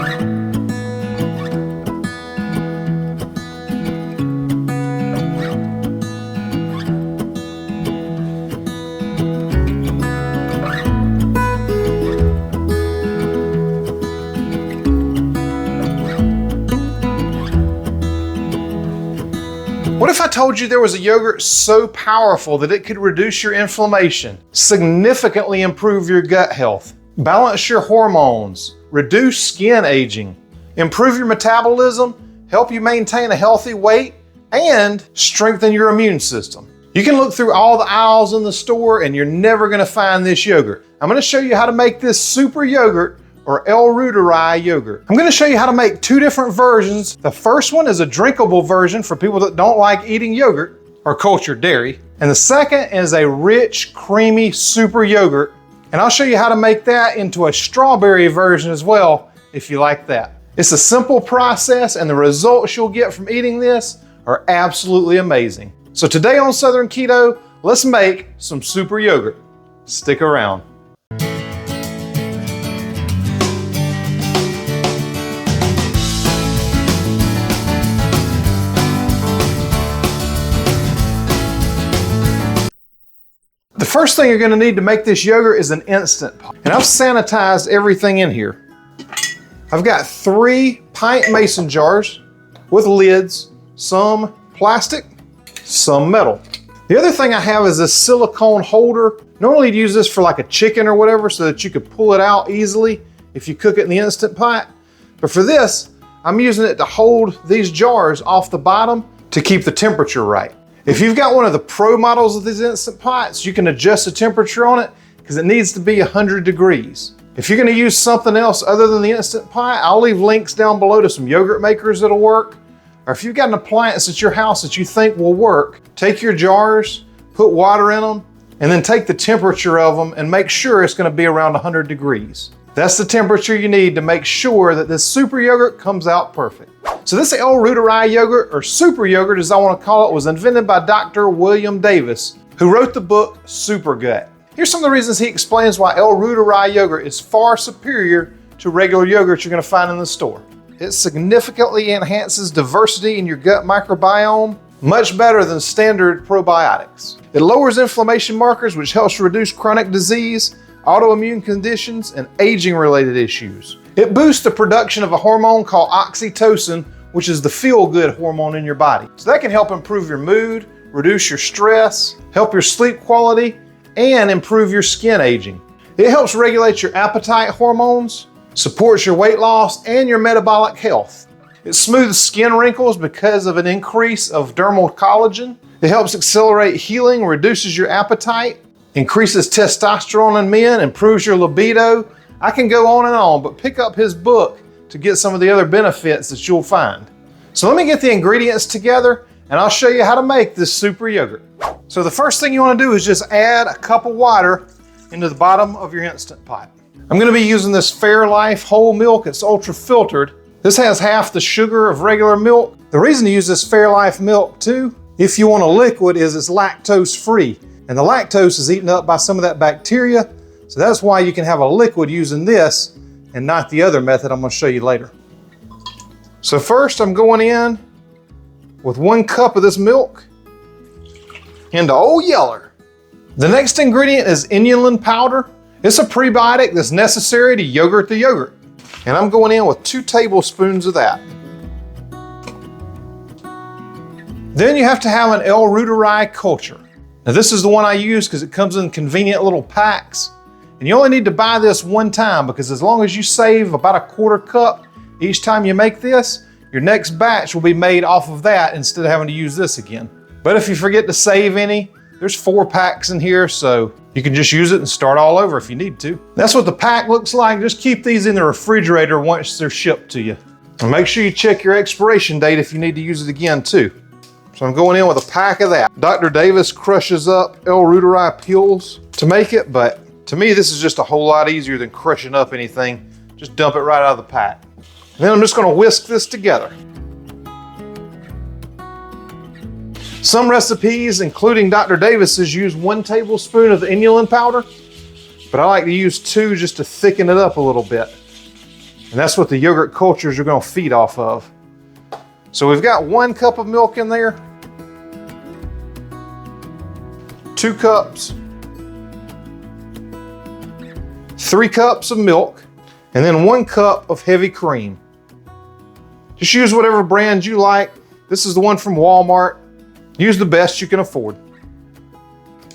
What if I told you there was a yogurt so powerful that it could reduce your inflammation, significantly improve your gut health, balance your hormones, reduce skin aging, improve your metabolism, help you maintain a healthy weight, and strengthen your immune system? You can look through all the aisles in the store and you're never gonna find this yogurt. I'm gonna show you how to make this super yogurt, or Reuteri yogurt. I'm gonna show you how to make two different versions. The first one is a drinkable version for people that don't like eating yogurt or cultured dairy. And the second is a rich, creamy, super yogurt. And I'll show you how to make that into a strawberry version as well, if you like that. It's a simple process and the results you'll get from eating this are absolutely amazing. So today on Southern Keto, let's make some super yogurt. Stick around. The first thing you're gonna need to make this yogurt is an Instant Pot. And I've sanitized everything in here. I've got 3 pint mason jars with lids, some plastic, some metal. The other thing I have is this silicone holder. Normally you'd use this for like a chicken or whatever so that you could pull it out easily if you cook it in the Instant Pot. But for this, I'm using it to hold these jars off the bottom to keep the temperature right. If you've got one of the pro models of these Instant Pots, you can adjust the temperature on it because it needs to be 100 degrees. If you're gonna use something else other than the Instant Pot, I'll leave links down below to some yogurt makers that'll work. Or if you've got an appliance at your house that you think will work, take your jars, put water in them, and then take the temperature of them and make sure it's gonna be around 100 degrees. That's the temperature you need to make sure that this super yogurt comes out perfect. So this Reuteri yogurt, or super yogurt as I want to call it, was invented by Dr. William Davis, who wrote the book Super Gut. Here's some of the reasons he explains why Reuteri yogurt is far superior to regular yogurt you're going to find in the store. It significantly enhances diversity in your gut microbiome, much better than standard probiotics. It lowers inflammation markers, which helps reduce chronic disease, autoimmune conditions, and aging-related issues. It boosts the production of a hormone called oxytocin, which is the feel-good hormone in your body. So that can help improve your mood, reduce your stress, help your sleep quality, and improve your skin aging. It helps regulate your appetite hormones, supports your weight loss and your metabolic health. It smooths skin wrinkles because of an increase of dermal collagen. It helps accelerate healing, reduces your appetite, increases testosterone in men, improves your libido. I can go on, but pick up his book to get some of the other benefits that you'll find. So let me get the ingredients together and I'll show you how to make this super yogurt. So the first thing you want to do is just add a cup of water into the bottom of your Instant Pot. I'm going to be using this Fairlife whole milk. It's ultra filtered. This has half the sugar of regular milk. The reason to use this Fairlife milk too, if you want a liquid, is it's lactose free. And the lactose is eaten up by some of that bacteria. So that's why you can have a liquid using this and not the other method I'm going to show you later. So first I'm going in with 1 cup of this milk into Old Yeller. The next ingredient is inulin powder. It's a prebiotic that's necessary to yogurt the yogurt. And I'm going in with 2 tablespoons of that. Then you have to have an Reuteri culture. Now this is the one I use because it comes in convenient little packs. And you only need to buy this 1 time because as long as you save about a 1/4 cup each time you make this, your next batch will be made off of that instead of having to use this again. But if you forget to save any, there's 4 packs in here, so you can just use it and start all over if you need to. That's what the pack looks like. Just keep these in the refrigerator once they're shipped to you. And make sure you check your expiration date if you need to use it again too. So I'm going in with a pack of that. Dr. Davis crushes up Reuteri pills to make it, but to me, this is just a whole lot easier than crushing up anything. Just dump it right out of the pack. And then I'm just gonna whisk this together. Some recipes, including Dr. Davis's, use 1 tablespoon of the inulin powder, but I like to use 2 just to thicken it up a little bit. And that's what the yogurt cultures are gonna feed off of. So we've got 1 cup of milk in there, 2 cups, 3 cups of milk, and then 1 cup of heavy cream. Just use whatever brand you like. This is the one from Walmart. Use the best you can afford.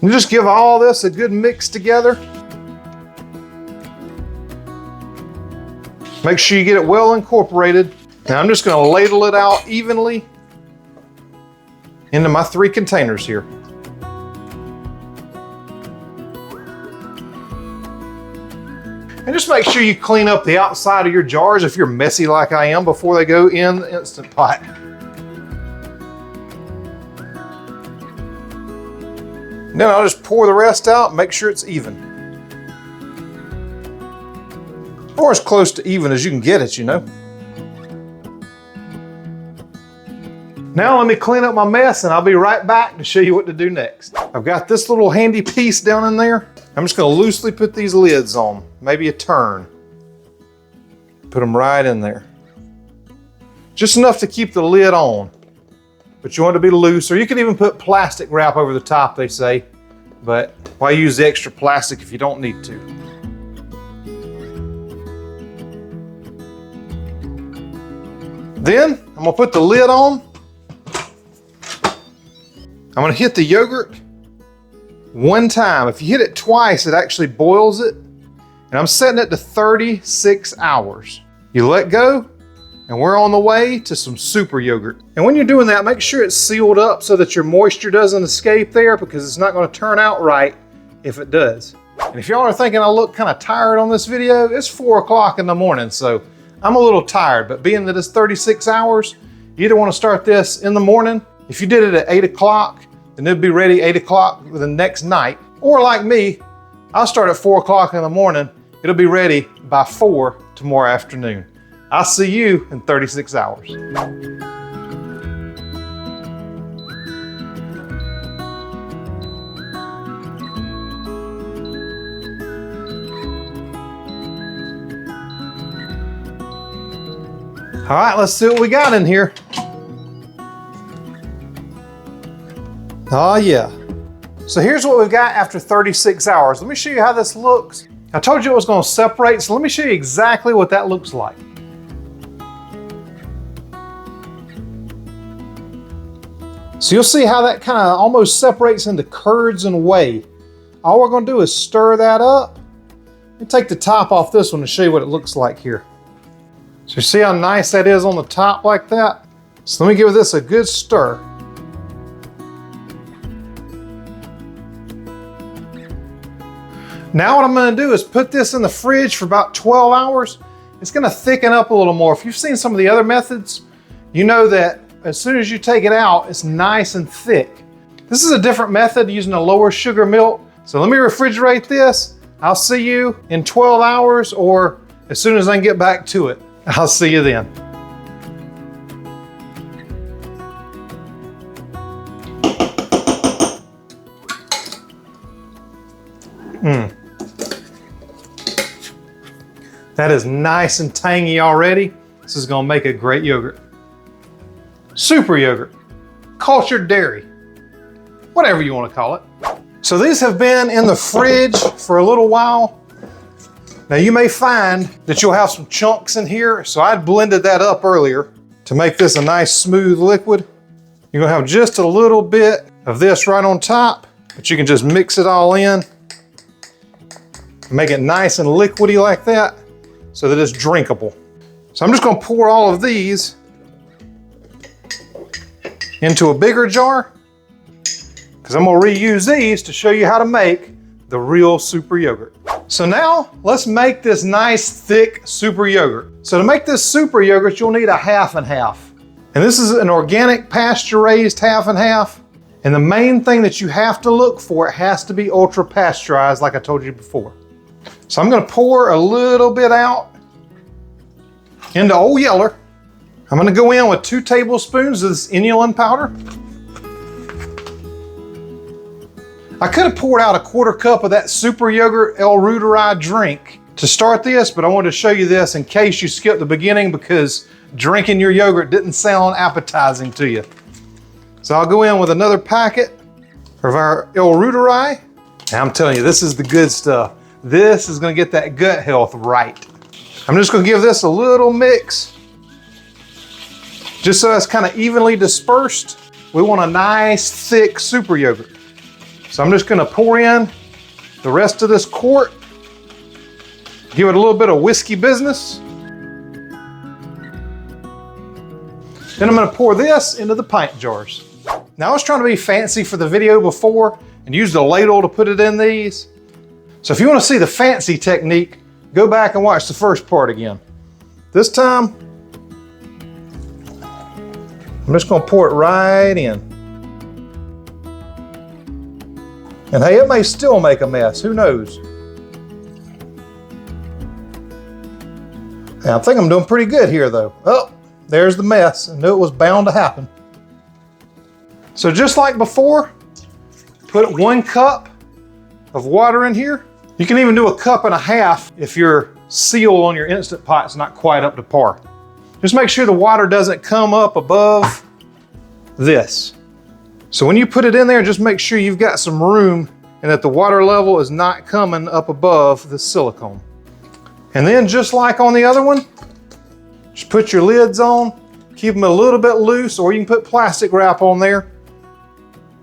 And just give all this a good mix together. Make sure you get it well incorporated. Now I'm just going to ladle it out evenly into my 3 containers here. And just make sure you clean up the outside of your jars if you're messy like I am before they go in the Instant Pot. Then I'll just pour the rest out and make sure it's even. Or as close to even as you can get it, you know. Now let me clean up my mess and I'll be right back to show you what to do next. I've got this little handy piece down in there. I'm just going to loosely put these lids on, maybe a turn. Put them right in there. Just enough to keep the lid on. But you want it to be loose, or you can even put plastic wrap over the top, they say. But why use the extra plastic if you don't need to? Then I'm going to put the lid on. I'm going to hit the yogurt 1 time. If you hit it twice, it actually boils it. And I'm setting it to 36 hours. You let go, and we're on the way to some super yogurt. And when you're doing that, make sure it's sealed up so that your moisture doesn't escape there, because it's not going to turn out right if it does. And if y'all are thinking I look kind of tired on this video, it's 4 o'clock in the morning, so I'm a little tired. But being that it's 36 hours, you either want to start this in the morning. If you did it at 8 o'clock, then it'll be ready 8 o'clock the next night. Or like me, I'll start at 4 o'clock in the morning. It'll be ready by 4 tomorrow afternoon. I'll see you in 36 hours. All right, let's see what we got in here. Oh yeah. So here's what we've got after 36 hours. Let me show you how this looks. I told you it was going to separate, so let me show you exactly what that looks like. So you'll see how that kind of almost separates into curds and whey. All we're going to do is stir that up. Let me take the top off this one to show you what it looks like here. So you see how nice that is on the top like that? So let me give this a good stir. Now what I'm going to do is put this in the fridge for about 12 hours. It's going to thicken up a little more. If you've seen some of the other methods, you know that as soon as you take it out, it's nice and thick. This is a different method using a lower sugar milk. So let me refrigerate this. I'll see you in 12 hours or as soon as I can get back to it. I'll see you then. That is nice and tangy already. This is gonna make a great yogurt. Super yogurt, cultured dairy, whatever you wanna call it. So these have been in the fridge for a little while. Now you may find that you'll have some chunks in here, so I blended that up earlier to make this a nice smooth liquid. You're gonna have just a little bit of this right on top, but you can just mix it all in. Make it nice and liquidy like that so that it's drinkable. So I'm just gonna pour all of these into a bigger jar because I'm gonna reuse these to show you how to make the real super yogurt. So now let's make this nice thick super yogurt. So to make this super yogurt, you'll need a half and half. And this is an organic pasture raised half and half. And the main thing that you have to look for, it has to be ultra pasteurized like I told you before. So I'm gonna pour a little bit out into Old Yeller. I'm gonna go in with 2 tablespoons of this inulin powder. I could have poured out a 1/4 cup of that super yogurt El Reuteri drink, to start this, but I wanted to show you this in case you skipped the beginning because drinking your yogurt didn't sound appetizing to you. So I'll go in with another packet of our Reuteri. And I'm telling you, this is the good stuff. This is gonna get that gut health right. I'm just gonna give this a little mix, just so it's kind of evenly dispersed. We want a nice, thick super yogurt. So I'm just gonna pour in the rest of this quart, give it a little bit of whiskey business. Then I'm gonna pour this into the pint jars. Now I was trying to be fancy for the video before and used a ladle to put it in these. So if you wanna see the fancy technique, go back and watch the first part again. This time, I'm just gonna pour it right in. And hey, it may still make a mess, who knows? And I think I'm doing pretty good here though. Oh, there's the mess. I knew it was bound to happen. So just like before, put 1 cup of water in here. You can even do a cup and a half if your seal on your Instant Pot's not quite up to par. Just make sure the water doesn't come up above this. So when you put it in there, just make sure you've got some room and that the water level is not coming up above the silicone. And then just like on the other one, just put your lids on, keep them a little bit loose, or you can put plastic wrap on there.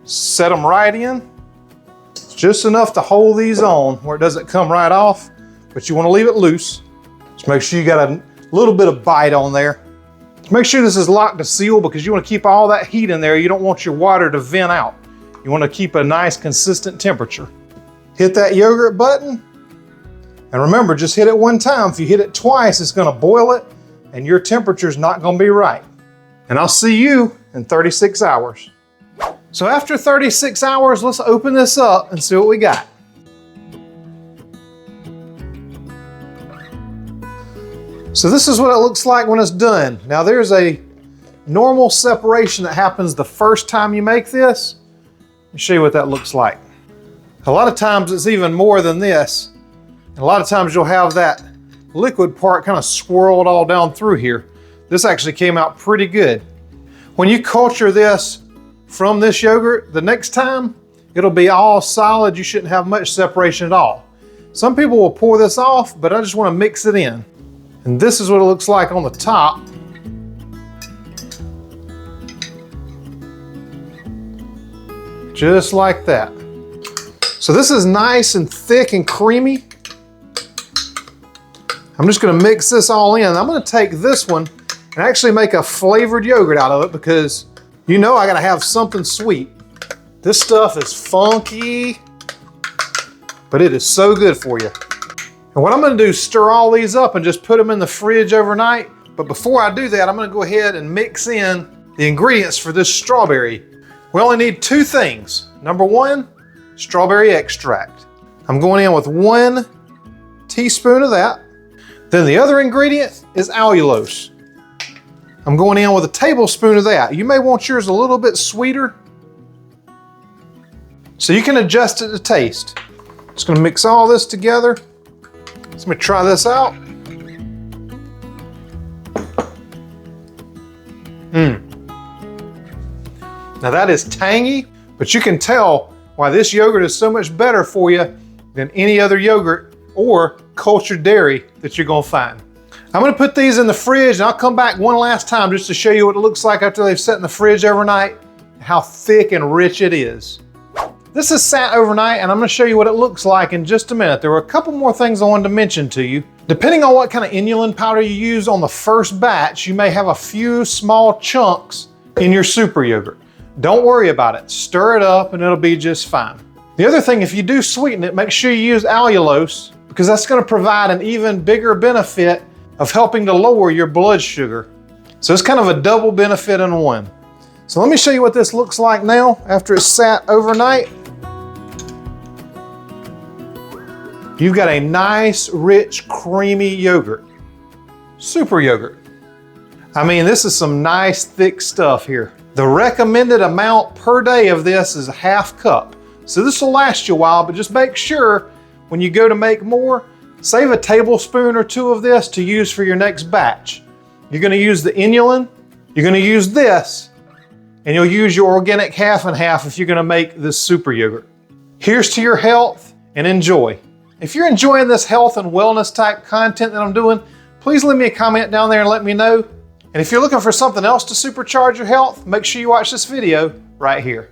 Set them right in. Just enough to hold these on where it doesn't come right off, but you want to leave it loose. Just make sure you got a little bit of bite on there. Just make sure this is locked to seal because you want to keep all that heat in there. You don't want your water to vent out. You want to keep a nice consistent temperature. Hit that yogurt button. And remember, just hit it 1 time. If you hit it twice, it's going to boil it and your temperature's not going to be right. And I'll see you in 36 hours. So after 36 hours, let's open this up and see what we got. So this is what it looks like when it's done. Now there's a normal separation that happens the first time you make this. Let me show you what that looks like. A lot of times it's even more than this. And a lot of times you'll have that liquid part kind of swirled all down through here. This actually came out pretty good. When you culture this from this yogurt, the next time, it'll be all solid. You shouldn't have much separation at all. Some people will pour this off, but I just want to mix it in. And this is what it looks like on the top. Just like that. So this is nice and thick and creamy. I'm just gonna mix this all in. I'm gonna take this one and actually make a flavored yogurt out of it because you know I gotta have something sweet. This stuff is funky, but it is so good for you. And what I'm gonna do is stir all these up and just put them in the fridge overnight. But before I do that, I'm gonna go ahead and mix in the ingredients for this strawberry. We only need 2 things. Number 1, strawberry extract. I'm going in with 1 teaspoon of that. Then the other ingredient is allulose. I'm going in with a tablespoon of that. You may want yours a little bit sweeter, so you can adjust it to taste. Just gonna mix all this together. Let me try this out. Now that is tangy, but you can tell why this yogurt is so much better for you than any other yogurt or cultured dairy that you're gonna find. I'm gonna put these in the fridge and I'll come back one last time just to show you what it looks like after they've sat in the fridge overnight, how thick and rich it is. This is sat overnight and I'm gonna show you what it looks like in just a minute. There were a couple more things I wanted to mention to you. Depending on what kind of inulin powder you use on the first batch, you may have a few small chunks in your super yogurt. Don't worry about it. Stir it up and it'll be just fine. The other thing, if you do sweeten it, make sure you use allulose because that's gonna provide an even bigger benefit of helping to lower your blood sugar. So it's kind of a double benefit in one. So let me show you what this looks like now after it's sat overnight. You've got a nice, rich, creamy yogurt. Super yogurt. I mean, this is some nice, thick stuff here. The recommended amount per day of this is a ½ cup. So this will last you a while, but just make sure when you go to make more, Save a tablespoon or two of this to use for your next batch. You're gonna use the inulin, you're gonna use this, and you'll use your organic half and half if you're gonna make this super yogurt. Here's to your health and enjoy. If you're enjoying this health and wellness type content that I'm doing, please leave me a comment down there and let me know. And if you're looking for something else to supercharge your health, make sure you watch this video right here.